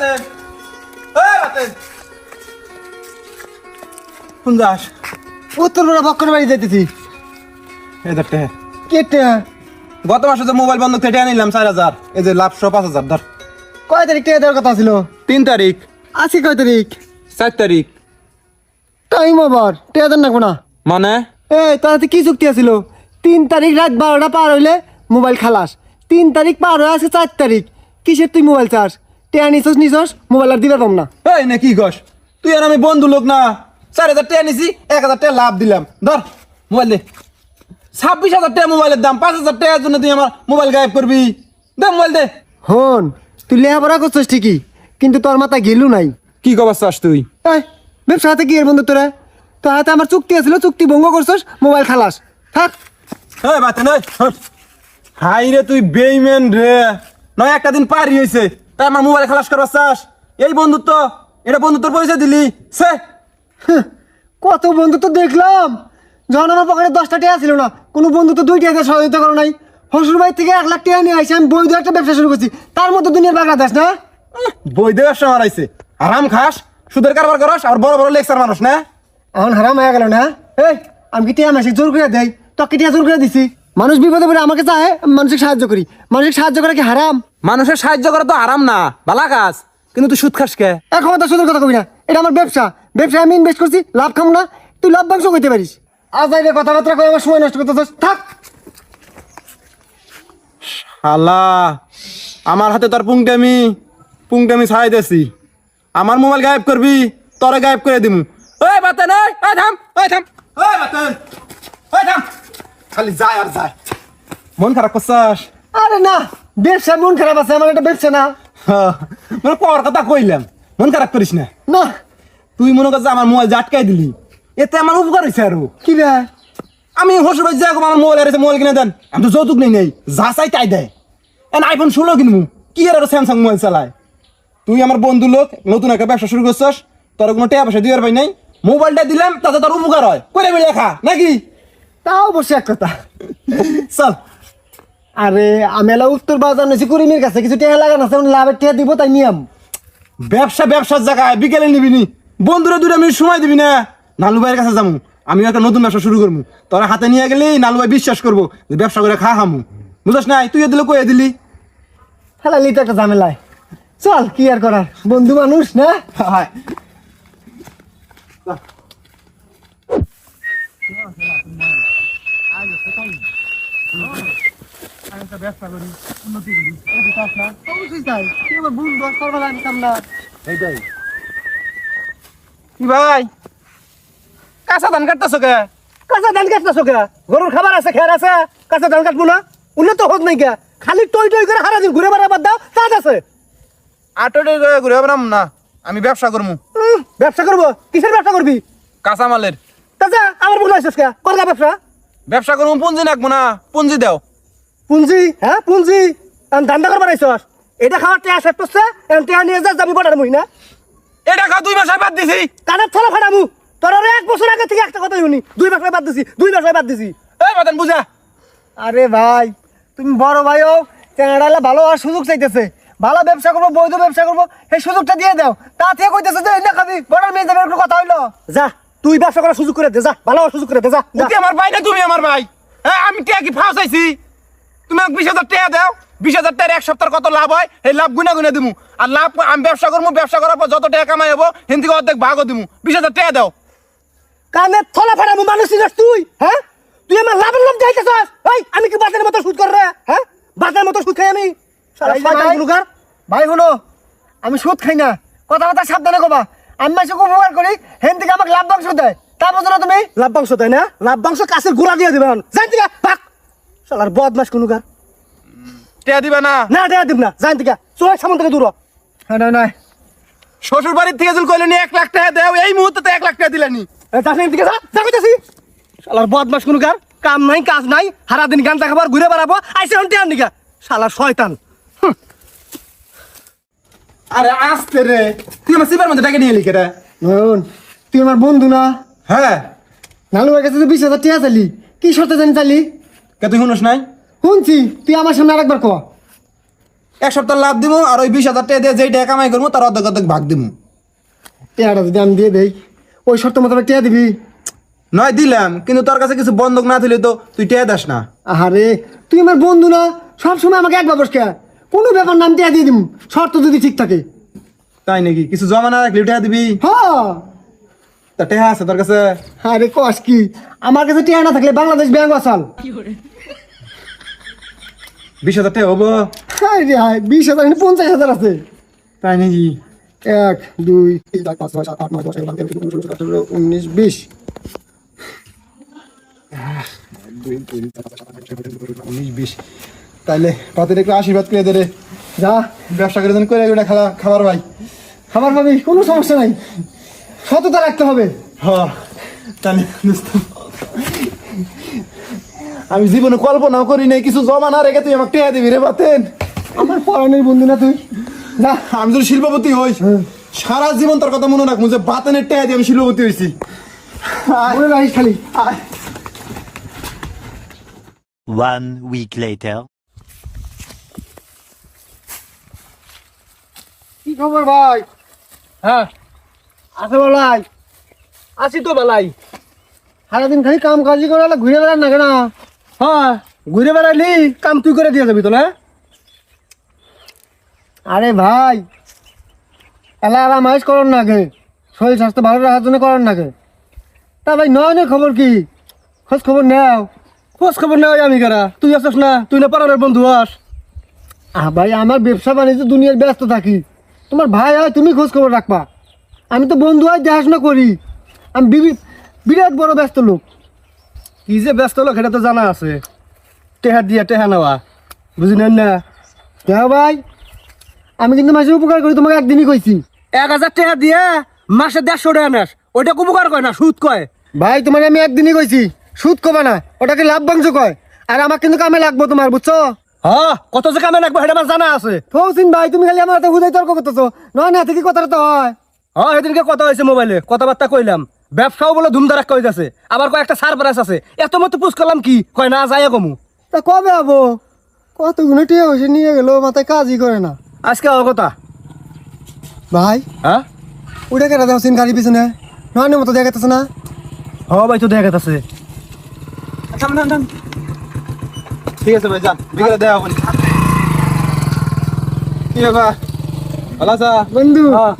বাতেন বাতেন কোন যাস? উত্তরপাড়া বক্কর বাড়ি যাইতেছি। এদেরটা কেটে গত মাসে যে মোবাইল বন্ধ থেকে নিলাম 4,000, এই যে লাভ 5,000 ধর। কয় তারিখ টাকা দেওয়ার কথা ছিল? 3 তারিখ। আজকে কয় তারিখ? 4 তারিখ। টাইম ওভার, টাকা দেন না মানে তাতে কি চুক্তি আছিল? 3 তারিখ রাত 12টা পার হইলে মোবাইল খালাস। 3 তারিখ পার হয়ে আছে 4 তারিখ। কিসের তুই মোবাইল চাস? টেয়া নিছস মোবাইল আর দিবে পাম না। এই না কি গস, তুই আর আমি বন্ধু লোক না? 4,000 টাকা নিছি, 1,000 টাকা লাভ দিলাম। ধর মোবাইল দে। 26,000 টাকা মোবাইলের দাম, 5,000 টাকার জন্য তুই আমার মোবাইল গায়েব করবি? দে মোবাইল দে। হন, তুই লেখাপড়া করছিস ঠিকই, কিন্তু তোর মাথা গেলু নাই। কি কবার চাস তুই? ব্যবসা হাতে কি এর বন্ধু তোরা? তোর হাতে আমার চুক্তি আছিল, চুক্তি ভঙ্গ করছিস, মোবাইল খালাস। থাক। বাতেন হাই রে, তুই বেইমেন রে। নয় একটা দিন পারি হয়েছে, তাই আমার মোবাইল খালাস করবার চাস? এই বন্ধুত্ব, এটা বন্ধুত্বর পরিচয় দিলি সে? কত বন্ধু তো দেখলাম, যখন আমার পকেটে 10টা টাকা ছিল না, কোনো বন্ধু তো 2 টাকা সহযোগিতা করো নাই। হসুর বাড়ি থেকে 1 লাখ টাকা নিয়ে আসি, আমি বৈধ একটা ব্যবসা শুরু করছি, তার মধ্যে দুনিয়ার বাগড়া দাস না। বৈধ ব্যবসা মারাইছে, আরাম খাস, সুদের কারবার করস, আর বড় বড় লেকচার মানুষ না। এখন হারাম হয়ে গেল না? আমি কি টিয়া মাসে জোর করে দেয়? তোকে টিয়া জোর করে দিছি। মানুষ বিপদে পড়ে আমাকে চায়, মানুষকে সাহায্য করি। মানুষকে সাহায্য করা কি হারাম? মানুষের সাহায্য করা তো আরাম না, বালা কাজ, কিন্তু তুই সুদ খাস কে? এখন কথা সুদের কথা কবি না, এটা আমার ব্যবসা। ব্যবসায় আমি ইনভেস্ট করছি, লাভ খাম না? তুই লাভবাংশ করতে পারিস। আজ যাইবে কথাবার্তা করে আমার সময় নষ্ট করতে থাক। শালা, আমার হাতে তোর পুংটামি ছাড়াই দেছি। আমার মোবাইল গায়েব করবি, তোরে গায়েব করে দিমু। ওই বাতেন, ওই থাম, ওই থাম, ওই বাতেন, ওই থাম। খালি যায় আর যায়। মন খারাপ করছাস? আরে না, ব্যবসা মন খারাপ আছে, আমার এটা ব্যবসা না। মানে পর কথা কইলাম, মন খারাপ করিস না। না, তুই মনে করছিস আমার মোবাইল আটকাই দিলি, এতে আমার উপকার হয়েছে আরো। কি রে? আমি হসুর ভাই যাই আমার মোবাইল হারিয়েছে, মোবাইল কিনে দেন। আমি তো যৌতুক নেই, যা চাই তাই দেয়। আইফোন 16 কিনবো, কি আর স্যামসাং মোবাইল চালায়। তুই আমার বন্ধু লোক, নতুন একটা ব্যবসা শুরু করছস, তোর কোনো টাকা পয়সা দিবার পাই নাই। মোবাইলটা দিলাম, তাতে তোর উপকার হয়, করে বলে লেখা নাকি? তাও অবশ্যই এক কথা। চল। আরে আমি এলা উত্তর বাজার নিয়েছি করিমের কাছে, কিছু টাকা লাগানো আছে, লাভের টাকা দিব, তাই নিয়ম। ব্যবসার জায়গায় বিকেলে নিবি নি, বন্ধুরা 2 মিনিট সময় দিবি না। নালু ভাইয়ের কাছে যাবো, আমিও একটা নতুন ব্যবসা শুরু করবো। তোরা হাতে নিয়ে গেলেই নালু ভাই বিশ্বাস করবো যে ব্যবসা করে হামু। বুঝছ নাই? তুই দিলে কয়ে দিলি। ফেলালি তো একটা ঝামেলায়। চল, কি আর করার, বন্ধু মানুষ না। হ্যাঁ, কি ভাই কাঁচা ধান কাটতেছ কে? কাঁচা ধান কাটতেছ কে? গরুর খাবার আছে, খেয়ার আছে, কাঁচা ধান কাটবো না? উন্নত হোক নাই কে? খালি টই টই করে হারা দিন ঘুরে বেড়াবার দাও, কাজ আছে। আটে ঘুরে বেড়াম না, আমি ব্যবসা করবো। ব্যবসা করবো? কিসের ব্যবসা করবি? কাঁচা মালের। কাঁচা আমার মুখ লাইছিস কে? করগা ব্যবসা। ব্যবসা করবো, পুঁজি নাকবো না, পুঁজি দাও। পুঞ্জি? হ্যাঁ পুঞ্জি। ধান্দা করবার আইসস? এটা খাওয়ার টেয়া শেষ করছে, এখন টেয়া নিয়ে যা, যাবি বড়ার মুই না। এটা খা 2 মাস বাদ দিছি। কানের থলা ফাটামু। তোর আর 1 বছর আগে থেকে একটা কথাই শুনি, 2 মাস বাদ দিছি, 2 মাস বাদ দিছি। এই বাদান বুঝা। আরে ভাই, তুমি বড় ভাইও চ্যাংড়ালা ভালো আর সুযোগ চাইতেছে, ভালো ব্যবসা করবো, বৈধ ব্যবসা করবো, সেই সুযোগটা দিয়ে দাও। তা থেকে কইতেছে যে এনে খাবি, বড়ার মেয়ে যাবে, একটু কথা হইলো। যা, তুই ব্যবসা করার সুযোগ করে দে, যা, ভালো সুযোগ করে দে, যা। তুই আমার ভাই না তুমি আমার ভাই? হ্যাঁ, আমি টাকা কি ফাঁস চাইছি? তুমি আমাকে 20,000 টাকা দাও, 20,000 টাকার 1 সপ্তাহের কত লাভ হয়, এই লাভ গুনা দিমু। আর লাভ আমি ব্যবসা করবো, ব্যবসা করার পর যত টাকা কামাই হবো হেন থেকে অর্ধেক ভাগও দিমু। 20,000 টাকা দাও। কানের থলা ফাটামু, মানুষ চিনস তুই? হ্যাঁ, তুই আমার লাভের লাভ চাইতেছস? এই আমি কি বাতের মতো সুদ কর রে? হ্যাঁ, বাতের মতো সুদ খাই আমি? ভাই হলো, আমি সুদ খাই না, কথা কথা সাবধানে কবা। আমি মাসে উপকার করি, হেন থেকে আমাকে লাভ বাংশ দেয়, তা বোঝো না তুমি? লাভ বাংশ দেয় না? লাভ বাংশ কাছের গোড়া দিয়ে দিবেন, জান থেকে ভাগ। শালার বদমাস কোনুকার। টাকা দিবা না? না, টাকা দিব না, জান থেকে চোখ সামন থেকে দূর হ। না না, শ্বশুর বাড়ির থেকে যদি কইলেনি 1 লাখ টাকা দাও, এই মুহূর্তে তো 1 লাখ টাকা দিলানি। যাসেন থেকে যা, যা কইতাছি। শালার বদমাস কোনুকার, কাম নাই কাজ নাই, সারা দিন গাঁজা খাবার ঘুরে বেড়াবো, আইসে হন টিয়ার নিকা। শালার শয়তান। আরে আস্তে রে, তুই আমার সিবার মধ্যে টাকা নিয়ে এলি কেটে? তুই আমার বন্ধু না? হ্যাঁ। নালুর কাছে তুই 20,000 টাকা চালি, কি শর্তে জানি চালি? কে তুই শুনস নাই? শুনছি, তুই আমার সামনে আরেকবার ক। এক সপ্তাহ লাভ দিমু আর ওই 20,000 টাকা দিয়ে যেই টাকা কামাই করবো তার অর্ধেক অর্ধেক ভাগ দিমু। টেহাটা যদি আমি দিয়ে দেই ওই শর্ত মতো টেহা দিবি? নয় দিলাম, কিন্তু তোর কাছে কিছু বন্ধক না দিলে তো তুই টেয়া দাস না। আরে তুই আমার বন্ধু না, সবসময় আমাকে এক বাবস কে কোনো ব্যাপার নাম টেহা দিয়ে দিম, শর্ত যদি ঠিক থাকে। তাই নাকি? কিছু জমা না রাখলে টেয়া দিবি? হ্যাঁ। তা টেহা আছে তোর কাছে? আরে কস কি, আমার কাছে টেহা না থাকলে বাংলাদেশ ব্যাংক আসাল। 20,000 টাকা হবো? আরে হায় 20,000 50,000 আছে। তাই নাকি? 1 2 3 4 5 6 7 8 9 10 11 12 13 14 15 16 17 18 19 20 তাইলে পাতে একটু আশীর্বাদ করে দে রে। যা ব্যবসা করে দেন, করে এটা খাবার ভাই। খাবার পাবি, কোনো সমস্যা নাই, সততা রাখতে হবে। হ্যাঁ তাহলে আমি জীবনে কল্পনাও করি নাই কিছু জমা না রেখে তুই আমাকে টেয়া দিবি রে বাতেন। আমার পরানের বন্ধু না তুই? যা। আমি যদি শিল্পপতি হই সারা জীবন তোর কথা মনে রাখবো যে বাতেনের টেয়া দিয়ে আমি শিল্পপতি হয়েছি। মনে রাখিস খালি। 1 week later. কি খবর ভাই? হ্যাঁ আছে বলাই? আছি তো বেলাই। সারাদিন খালি কাম কাজি করে ঘুরে বেড়ান না কেন? হ্যাঁ ঘুরে বেড়াইলি কাম তুই করে দিয়ে যাবি তো না? আরে ভাই এলা আরাম আইস করেন নাকি, শরীর স্বাস্থ্য ভালো রাখার জন্য করেন নাকি? তা ভাই নয়নের খবর কি, খোঁজ খবর নেও। খোঁজ খবর নেওয়াই আমি কারা, তুই আসছ না? তুই না পাড়ার বন্ধু আস। ভাই আমার ব্যবসা বাণিজ্য দুনিয়ার ব্যস্ত থাকি, তোমার ভাই হয় তুমি খোঁজ খবর রাখবা, আমি তো বন্ধু হয় দেখাশোনা করি, আমি বিরাট বড় ব্যস্ত লোক। কি যে ব্যস্ত লোক এটা তো জানা আছে, টেহা দিয়া টেহা নেওয়া, বুঝি নেন না? দেখো ভাই আমি কিন্তু মাসে উপকার করি, তোমাকে একদিনই কইছি। 1,000 টাকা দিয়া মাসে 150 টাকা নেস, ওইটা উপকার কয় না, সুদ কয়। ভাই তোমার আমি একদিনই কইছি, সুদ কবা না, ওটাকে লাভ বাংশ কয়। আর আমার কিন্তু কামে লাগবো তোমার, বুঝছো? হ্যাঁ কত যে কামে লাগবে সেটা আমার জানা আছে। ফৌসিন ভাই তুমি খালি আমার হাতে হুদাই তর্ক করতেছো, নয় না থেকে কথাটা তো হয়। হ্যাঁ সেদিনকে কথা হয়েছে মোবাইলে, কথাবার্তা কইলাম, ব্যবসাও বলে ধুমধারাক কই যাচ্ছে, আবার কয়েকটা সারপ্রাইজ আছে, এত মতো পুষ করলাম কি কয় না যায় কমু। তা কবে হবো? কতগুলো টিয়া হয়েছে নিয়ে গেল, মাথায় কাজই করে না। আজকে আমার কথা। ভাই হ্যাঁ উঠে কেটে দেওয়া গাড়ি পিছনে, নয়নের মতো দেখাতেছে না? হ্যাঁ ভাই তো দেখা আছে। ঠিক আছে ভাই যান, বিকেলে দেওয়া হবো। কি ব্যাপার, ভালো আছা? বন্ধু হ্যাঁ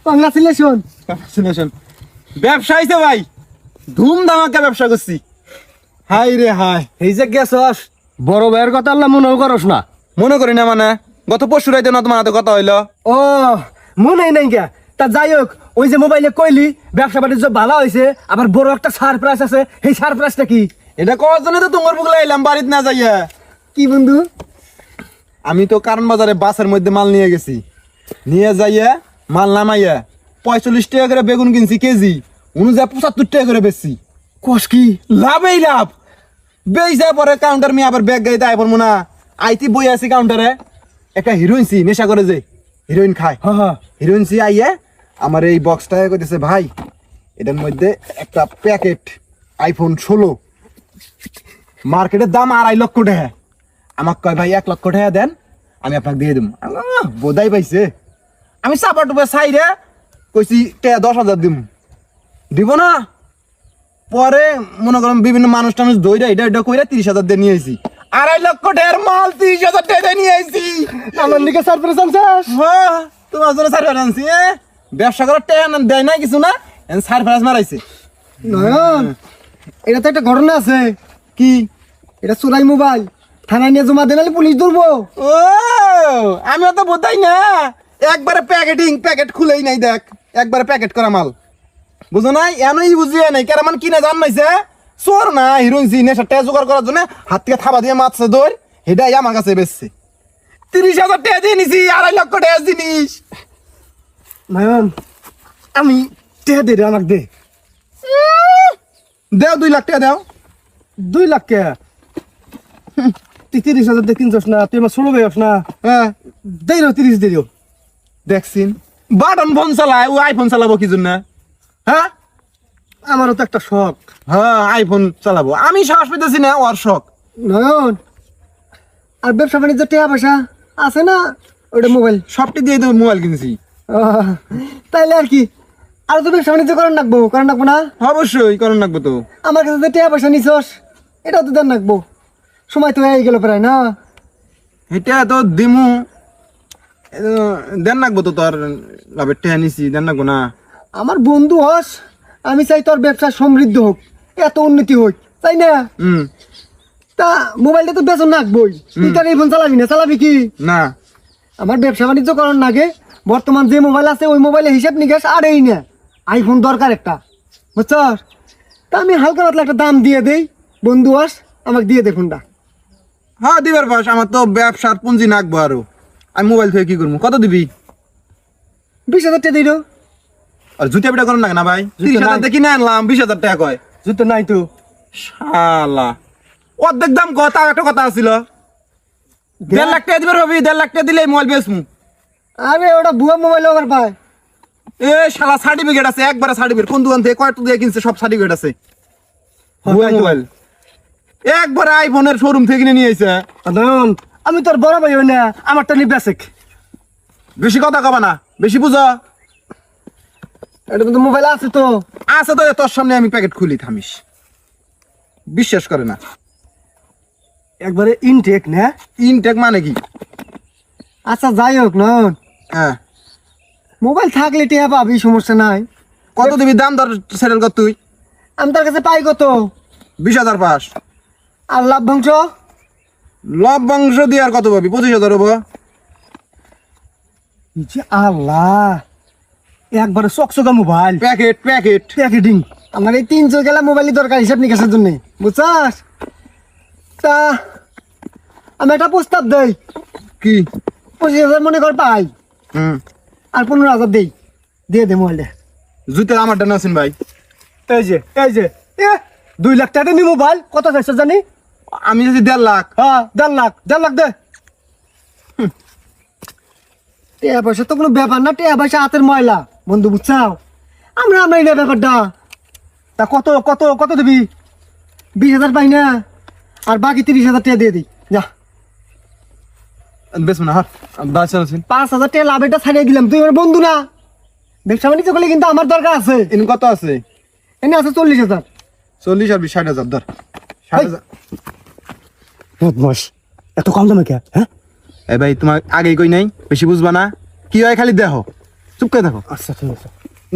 কংগ্রাচুলেশন। Congratulations. ব্যবসা হয়েছে ভাই, ধুমধামাকা ব্যবসা করছি। হাই রে হাই, এই যে গেছস বড় ভাইয়ের কথা আল্লাহ মনেও করস না? মনে করি না মানে, গত পরশু রাইতে না তোমার হাতে কথা হইলো। ও মনে নাই গা, তা যাই হোক ওই যে মোবাইলে কইলি ব্যবসা বাণিজ্য ভালো হয়েছে, আবার বড় একটা সারপ্রাইজ আছে, এই সারপ্রাইজটা কি? এটা করার জন্য তো তোমার বুকলে এলাম বাড়িতে না যাইয়া। কি বন্ধু? আমি তো কারণ বাজারে বাসের মধ্যে মাল নিয়ে গেছি, নিয়ে যাইয়া মাল নামাইয়া 45 টাকা করে বেগুন কিনছি কেজি, অনুযায়ী 75 টাকা করে বেচছি। কস কি? লাভই লাভ। বেচা পরে কাউন্টার মি আবার ব্যাগ গাইতে আই পড়বো না, আইতি বই আছি কাউন্টারে, একটা হিরোইন সি নেশা করে যে হিরোইন খায়, হ্যাঁ হ্যাঁ হিরোইন সি আইয়া আমার এই বক্সটা কইতেছে ভাই এটার মধ্যে একটা প্যাকেট আইফোন 16, মার্কেটের দাম 2.5 লক্ষ টাকা। আমাকে কয় ভাই 1 লক্ষ টাকা দেন আমি আপনাকে দিয়ে দেবো। বোধাই পাইছে, আমি চাপা টুপে চাই রে কইছি টাকা 10,000 দিব না। পরে মনে করেন বিভিন্ন মানুষ টানুষ দইরা এটা কইরা 30,000 দিয়ে নিয়ে আইছি, 2.5 লক্ষ টাকার মাল 30,000 টাকা নিয়ে আইছি। আমার লিখে সারপ্রাইজ আনছাস? হ্যাঁ তোমার জন্য সারপ্রাইজ আনছি। ব্যবসা করার টাকা দেয় না কিছু না, সারপ্রাইজ মারাইছে। নয়ন এটা তো একটা ঘটনা আছে। কি? এটা চোরাই মোবাইল, থানায় নিয়ে জমা দেনালে পুলিশ ধরবো। ও আমিও তো বোধাই না, একবারে প্যাকেট খুলেই নাই, দেখ একবারে প্যাকেট করা মাল, বুঝো নাই? এনই বুঝিয়ে নাই কেরামান কিনে জান নাইছে চোর না হিরোইন সি নেশা টেয়া জোগাড় করার জন্য হাত থেকে থাবা দিয়ে মারছে দৌড়, হেটাই আমার কাছে বেচছে। 30,000 টাকা দিয়ে নিছি, 2.5 লক্ষ টাকা জিনিস। নয়ন আমি টেহা দে রে, আমাকে দে। দেও 2 লাখ টাকা দেও। 2 লাখ কে? তুই 30,000 দিয়ে কিনছস না, তুই আমার 16 ভাইস না? হ্যাঁ দেই রে 30 দিও। দেখছিন বাটন ফোন চালায়, ও আইফোন চালাবো কি জন্য? হ্যাঁ আমারও তো একটা শখ। হ্যাঁ আইফোন চালাবো, আমি সাহস পেতেছি না, ওর শখ। নয়ন আর ব্যবসা বাণিজ্য টিয়া পয়সা আছে না ওটা মোবাইল সবটি দিয়ে তো মোবাইল কিনছি। তাইলে আর কি আর তো ব্যবসা বাণিজ্য করেন রাখবো না? অবশ্যই করেন রাখবো তো। আমার কাছে যে টিয়া পয়সা নিছস এটাও তো দেন রাখবো, সময় তো হয়ে গেল প্রায় না? এটা তো দিমু দেন রাখবো তো, তোর লাভের টেহা নিছি দেন রাখবো না। আমার বন্ধু হস, আমি চাই তোর ব্যবসা সমৃদ্ধ হোক, এত উন্নতি হোক, তাই না? তা মোবাইলটা তো বেতন রাখবোই, তুই তার এই ফোন চালাবি না? চালাবি কি না? আমার ব্যবসা বাণিজ্য করার নাগে বর্তমান যে মোবাইল আছে ওই মোবাইলে হিসাব নিকাশ আরেই না, আইফোন দরকার একটা, বুঝছস? তা আমি হালকা পাতলা একটা দাম দিয়ে দেই, বন্ধু হস আমাকে দিয়ে দে ফোনটা। হ্যাঁ দিবার পাস, আমার তো ব্যবসার পুঁজি নাকবো আরো, আমি মোবাইল থেকে কি করবো? কত দিবি? 20,000 টাকা দিল। আর জুতা পিটা করেন না ভাই? 30,000 দেখি না আনলাম, 20,000 টাকা কয়। জুতো নাই তো। শালা অর্ধেক দাম কথা, একটা কথা আছিল 1.5 লাখ টাকা দিবার হবে, 1.5 লাখ টাকা দিলে মোবাইল বেচমু। আরে ওটা ভুয়া মোবাইল ওভার পায়। এ শালা সার্টিফিকেট আছে, একবারে সার্টিফিকেট, কোন দোকান থেকে কয়টা দিয়ে কিনছে সব সার্টিফিকেট আছে। ভুয়া মোবাইল একবারে আইফোনের শোরুম থেকে কিনে নিয়ে আইছে। আমি তোর বড় ভাই হই না, আমারটা নি বেসিক। বেশি কথা কবা না, বেশি বুঝো। এটা তো মোবাইল আছে তো। আছে তো, তোর সামনে আমি প্যাকেট খুলি, থামিস, বিশ্বাস করে না। একবারে ইনটেক না? ইনটেক মানে কি? আচ্ছা যাই হোক না, হ্যাঁ মোবাইল থাকলে টিয়া পাবি, সমস্যা নাই। কত দিবি দাম দর সেটেল কর তুই? আমি তার কাছে পাই কত? 20,000 পাস। আর লাভ্যাংশ? লভ্যাংশ দিয়ে আর কত পাবি? 25,000 হবো। আল্লাহ, একবারে চকচকা মোবাইল, প্যাকেট প্যাকেট প্যাকেটিং। আমার এই 300 গেলা মোবাইলই দরকার হিসাব নিকাশের জন্য, বুঝছস? তা আমি একটা প্রস্তাব দেই। কি? 25,000 মনে কর পাই, আর 15,000 দেই, দিয়ে দে মোবাইলটা। জুতা আমারটা নাসিন ভাই। এই যে 2 লাখ টাকা নি মোবাইল, কত চাইছ জানি? আমি যদি 1.5 লাখ। হ্যাঁ 1.5 লাখ দে। টিয়া পয়সা তো কোনো ব্যাপার না, টিয়া পয়সা হাতের ময়লা বন্ধু, বুঝছাও? আমরা এই না ব্যাপারটা। তা কত কত কত দিবি? 20,000 পাই না, আর বাকি 30,000 টাকা দিয়ে দিই, যা। বেশ না হার বাচ্চা নাসিন। 5,000 টাকা লাভ এটা ছাড়িয়ে দিলাম, তুই আমার বন্ধু না? ব্যবসা বাণিজ্য করলে কিন্তু আমার দরকার আছে। ইন কত আছে? এনে আছে 40,000। 40 আর 60,000 ধর। 60,000 বস, এত কম দামে কে? হ্যাঁ এই ভাই তোমার আগেই কই নাই, বেশি বুঝবা না। কি হয় খালি দেখো, চুপ করে দেখো। আচ্ছা ঠিক আছে।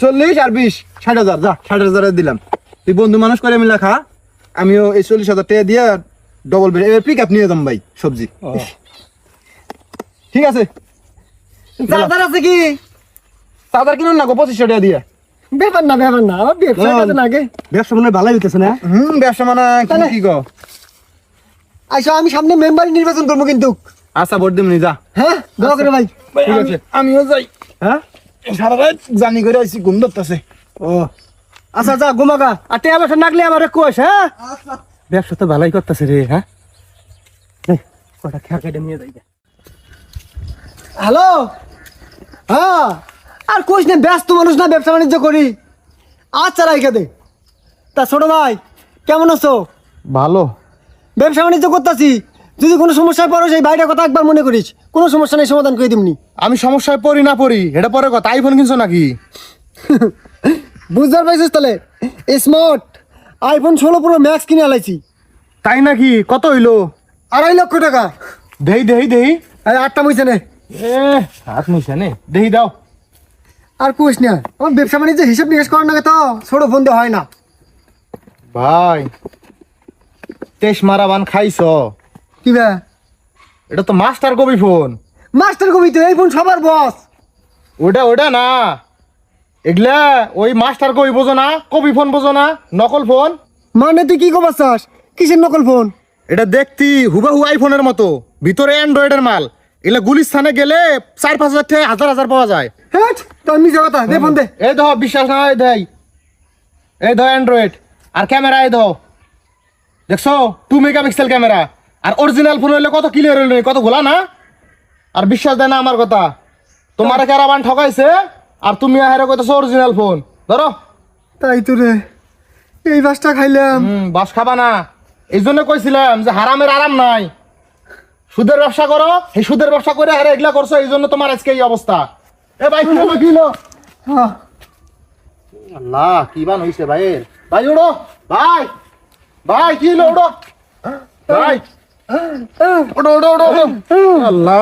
40 আর 20 60,000, যা 60,000 দিলাম। তুই বন্ধু মানুষ করে মিলা খা, আমিও এই 40,000 টাকা দিয়ে ডবল পিক আপ নিয়ে যাম ভাই, সবজি। ঠিক আছে, চার্জার আছে কি? তাদের কিনুন না গো 2500 টাকা দিয়ে। ব্যাপার না আমার ব্যবসা কাজে লাগে। ব্যবসা মনে হয় ভালোই হইতেছে না? ব্যবসা মানে কি গো? আচ্ছা আমি সামনে মেম্বার নির্বাচন করবো কিন্তু। আচ্ছা ভোট দিমনি, যা। হ্যাঁ দোয়া করে ভাই। ঠিক আছে, আমিও যাই। হ্যাঁ সারা রাত জানি করে আইছি, ঘুম ধরতেছে। ও আচ্ছা যা ঘুমাগা, আর টিয়া ব্যবসা নাগলে আমার কোষ। হ্যাঁ ব্যবসা তো ভালোই করতেছে রে। হ্যাঁ কটা খেয়া কেটে নিয়ে যাই। হ্যালো, হ্যাঁ আর কোষ না, ব্যস্ত মানুষ না, ব্যবসা বাণিজ্য করি। আচ্ছা রাইখে দে। তা ছোট ভাই কেমন আছো? ভালো। ব্যবসা বাণিজ্য করতেছি, যদি কোনো সমস্যায় পড়ো সেই ভাইটার কথা একবার মনে করিস, কোনো সমস্যা নেই, সমাধান করে দিমনি। আমি সমস্যায় পড়ি না পড়ি এটা পরে কথা, আইফোন কিনছো নাকি? বুঝতে পারছিস তাহলে? স্মার্ট আইফোন 16 প্রো ম্যাক্স কিনে আলাইছি। তাই নাকি? কত হইলো? 2.5 লক্ষ টাকা। দেই দেই দেই। এই 8টা মুইছে নে। হাত মুছে নে, দেই দাও। আর কোষ না, আমার ব্যবসা বাণিজ্য হিসাব নিকাশ করার নাকি তো ছোট ফোন দিয়ে হয় না ভাই। তেইশ মারা বান খাইছ? কি বে? এটা তো মাস্টার কপি ফোন। মাস্টার কবি তো, এই ফোন সবার বস। ওটা না, এগুলা ওই মাস্টার কপি বোঝো না, কপি ফোন বোঝো না, নকল ফোন। মানে তুই কি করবাস? কিসের নকল ফোন? এটা দেখতি হুবাহু আইফোনের মতো, ভিতরে অ্যান্ড্রয়েডের মাল। এগুলা গুলিস্থানে গেলে 4-5 হাজার থেকে 1,000 পাওয়া যায়। হ্যাঁ তোর মিছে কথা, দে ফোন দে। এই ধর, বিশ্বাস না হয় দেই। এই ধর অ্যান্ড্রয়েড, আর ক্যামেরা এই ধর, দেখছো 2 মেগাপিক্সেল ক্যামেরা। আর অরিজিনাল ফোন হইলে কত ক্লিয়ার হইল, কত গোলা না। আর বিশ্বাস দেয় না আমার কথা, তোমার ক্যারাবান ঠকাইছে আর তুমি আহেরে কইতেছো অরিজিনাল ফোন। ধরো। তাই তো রে, এই বাসটা খাইলাম। বাস খাবা না, এই জন্য কইছিলাম যে হারামের আরাম নাই। সুদের ব্যবসা করো, এই সুদের ব্যবসা করে আরে এগুলা করছো, এই জন্য তোমার আজকে এই অবস্থা। এ ভাই কি হলো, কি হলো? আল্লাহ কি বান হইছে ভাইয়ের, ভাই ওড়ো, ভাই ভাই কি হলো, ওড়ো ভাই, ওড়ো ওড়ো ওড়ো ওড়ো। আল্লাহ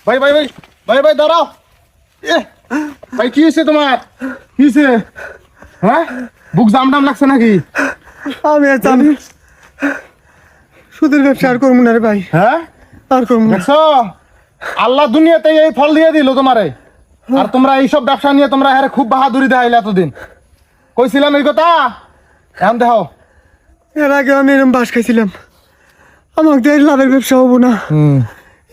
ভাই ভাই ভাই ভাই ভাই দাঁড়াও। এ ভাই কি হয়েছে তোমার, কি হয়েছে? হ্যাঁ বুক জাম টাম লাগছে নাকি? আমি সুদের ব্যবসা আর করবো না রে ভাই, হ্যাঁ আর করবো না। দেখছো আল্লাহ দুনিয়াতে এই ফল দিয়ে দিল তোমারে, আর তোমরা এইসব ব্যবসা নিয়ে তোমরা হ্যাঁ খুব বাহাদুরি দেখাইলে এতদিন। কইছিলাম এই কথা, এখন দেখো। এর আগে আমি এরকম বাস খাইছিলাম, আমাকে দিয়ে লাভের ব্যবসা হবো না।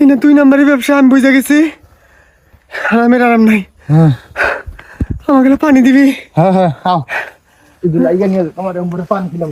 এনে 2 নাম্বারের ব্যবসা আমি বুঝে গেছি, আরামের আরাম নাই। আমাকে পানি দিবি? হ্যাঁ হ্যাঁ আও, এই লাইগা নিয়ে তোমার উপরে পানি দিলাম।